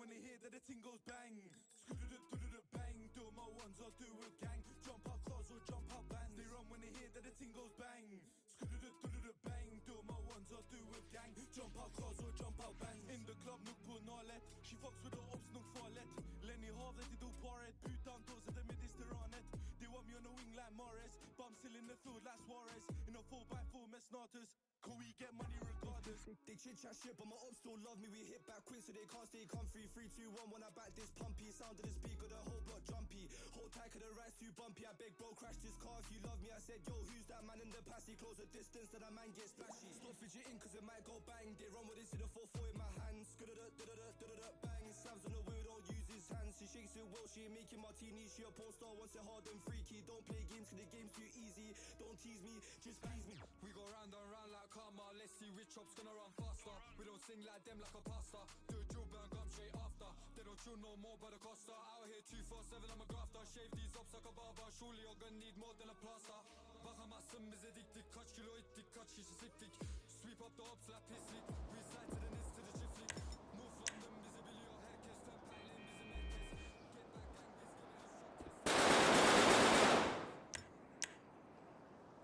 when they hear that the ting goes bang. Bang, do my ones or do with gang. Jump out cars or jump out bands. They run when they hear that the ting goes bang. Bang, do my ones or do with gang. Jump out cars or jump out bands. In the club, nuk på nalet. She fucks with the ops, nuk farlet. Lenny Havet i do paret. Putan doser det Mediterranet. They want me on the wing like Morris. But I'm still in the field like Suarez. In a 4x4 med Snatus. Can we get money regardless? They chit chat shit, but my ops still love me. We hit back quick so they can't stay comfy. 3, 2, 1, when I back this pumpy. Sound of the speaker, the whole block jumpy. Hold tight, cause the ride's too bumpy. I beg bro, crash this car if you love me. I said, yo, who's that man in the passy? Close the distance, then that man gets splashy. Stop fidgeting, cause it might go bang. They run with this in the 4-4 in my hands. Bang, Sam's on the wheel, don't use his hands. She shakes it well, she ain't making martinis. She a porn star, wants it hard and freaky. Don't play games, cause the game's too easy. Don't tease me, just please me. We go round and round like karma. Let's see which chop's gonna run faster. We don't sing like them like a pasta. Do a drill, burn gum straight after. They don't chill no more by the Costa. Out here 247, I'm a grafter. Shave these ups like a barber. Surely you're gonna need more than a plaster. Bakamazsın bize dik dik. Kaç kilo ittik, kaç kişi siktik.